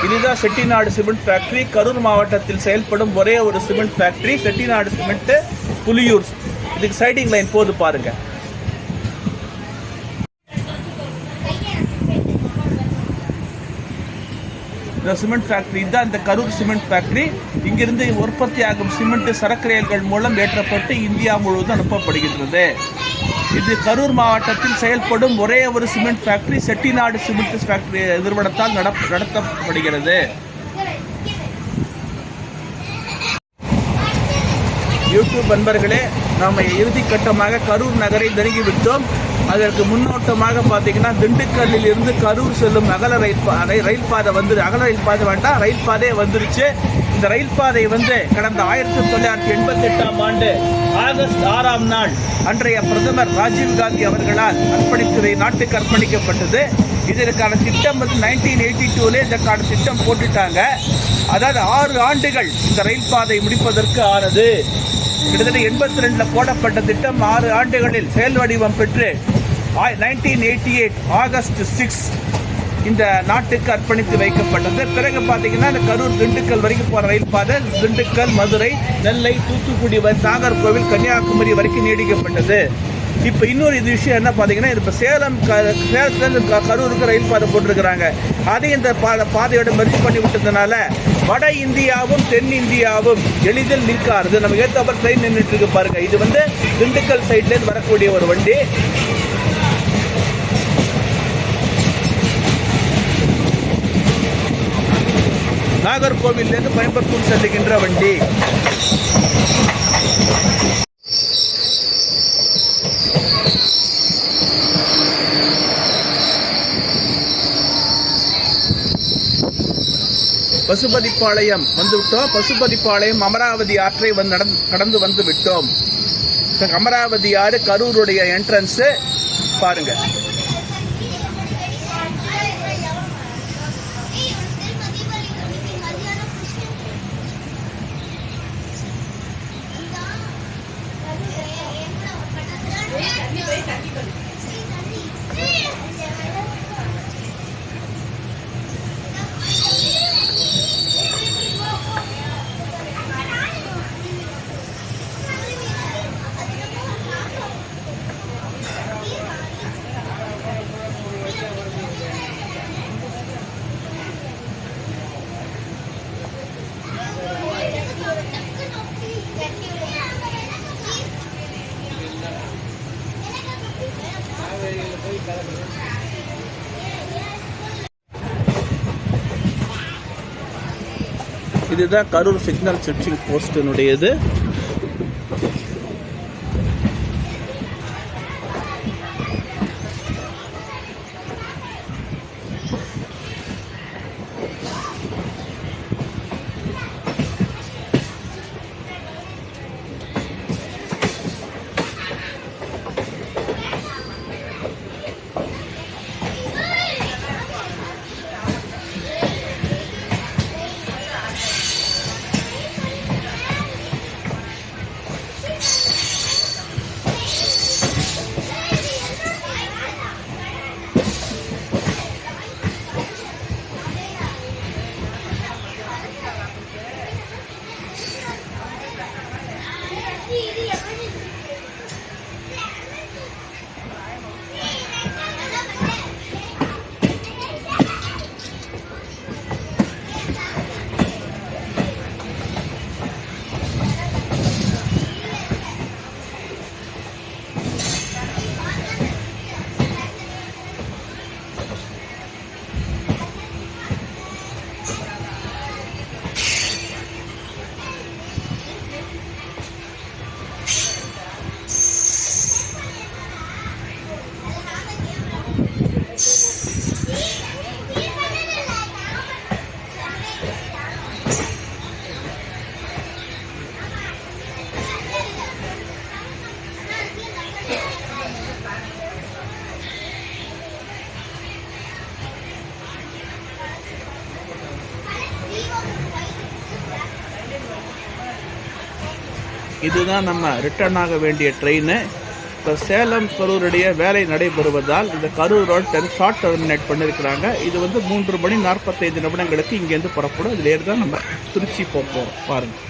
இதுதான் Chettinad cement factory. Karur மாவட்டத்தில் செயல்படும் ஒரே ஒரு cement factory Chettinad cement Puliyur. இதுக்கு சைடிங் லைன் போது பாருங்க. இந்த சிமெண்ட் ஃபேக்டரி தான் இந்த கரூர் சிமெண்ட் ஃபேக்டரி. இங்கிருந்து உற்பத்தி ஆகும் சிமெண்ட் சரக்கு ரயில்கள் மூலம் ஏற்றப்பட்டு இந்தியா முழுவதும் அனுப்பப்படுகின்றது. இது கரூர் மாவட்டத்தில் செயல்படும் ஒரே ஒரு cement factory Chettinad cement factory நிறுவனத்தால் நடத்தப்படுகிறது. யூடியூப் நண்பர்களே, நாம் இறுதி கட்டமாக கரூர் நகரை நெருங்கிவிட்டோம். அதற்கு முன்னோட்டமாக பார்த்தீங்கன்னா திண்டுக்கல்லில் இருந்து கரூர் செல்லும் அகல ரயில் பாதை அகல ரயில் பாதை வேண்டாம், ரயில் பாதையே வந்துருச்சு. இந்த ரயில் பாதை கடந்த 1988ஆம் ஆண்டு ஆகஸ்ட் 6ஆம் நாள் அன்றைய பிரதமர் ராஜீவ்காந்தி அவர்களால் நாட்டுக்கு அர்ப்பணிக்கப்பட்டது. இதற்கான திட்டம் 1982 இதற்கான திட்டம் போட்டுட்டாங்க. அதாவது 6 ஆண்டுகள் இந்த ரயில் பாதை முடிப்பதற்கு ஆனது. கிட்டத்தட்ட 82 போடப்பட்ட திட்டம் 6 ஆண்டுகளில் செயல் வடிவம் பெற்று 1988 ஆகஸ்ட் 6 இந்த நாட்டுக்கு அர்ப்பணித்து வைக்கப்பட்டது. பிறகு பார்த்தீங்கன்னா இந்த கரூர் திண்டுக்கல் வரைக்கும் போகிற ரயில் பாதை திண்டுக்கல், மதுரை, நெல்லை, தூத்துக்குடி, நாகர்கோவில், கன்னியாகுமரி வரைக்கும் நீடிக்கப்பட்டது. இப்போ இன்னொரு விஷயம் என்ன பார்த்தீங்கன்னா, இப்போ சேலத்துலேருந்து கரூருக்கு ரயில் பாதை போட்டிருக்கிறாங்க. அதையும் இந்த பாதையோட மெர்ஜ் பண்ணி விட்டதுனால வட இந்தியாவும் தென் இந்தியாவும் எளிதில் நிற்காது. நமக்கு ஏற்ற ட்ரெயின் நின்றுட்டு இருக்கு பாருங்க. இது திண்டுக்கல் சைட்லேருந்து வரக்கூடிய ஒரு வண்டி. நாகர்கோவிலிருந்து கோயம்புத்தூர் செல்லுகின்ற வண்டி. பசுபதிப்பாளையம் வந்துவிட்டோம். பசுபதிப்பாளையம் அமராவதி ஆற்றை கடந்து வந்து விட்டோம். அமராவதி ஆறு கரூருடைய என்ட்ரன்ஸ் பாருங்க. இதுதான் கரூர் சிக்னல் செக்கிங் போஸ்டினுடையது. இதுதான் நம்ம ரிட்டர்ன் ஆக வேண்டிய ட்ரெயின். இப்போ சேலம் கரூருடைய வேலை நடைபெறுவதால் இந்த கரூர் ரோட் ஷார்ட் டெர்மினேட் பண்ணியிருக்கிறாங்க. இது வந்து 3 மணி 45 நிமிடங்களுக்கு இங்கேருந்து புறப்படும். இதில் தான் நம்ம திருச்சி போக போகிறோம் பாருங்கள்.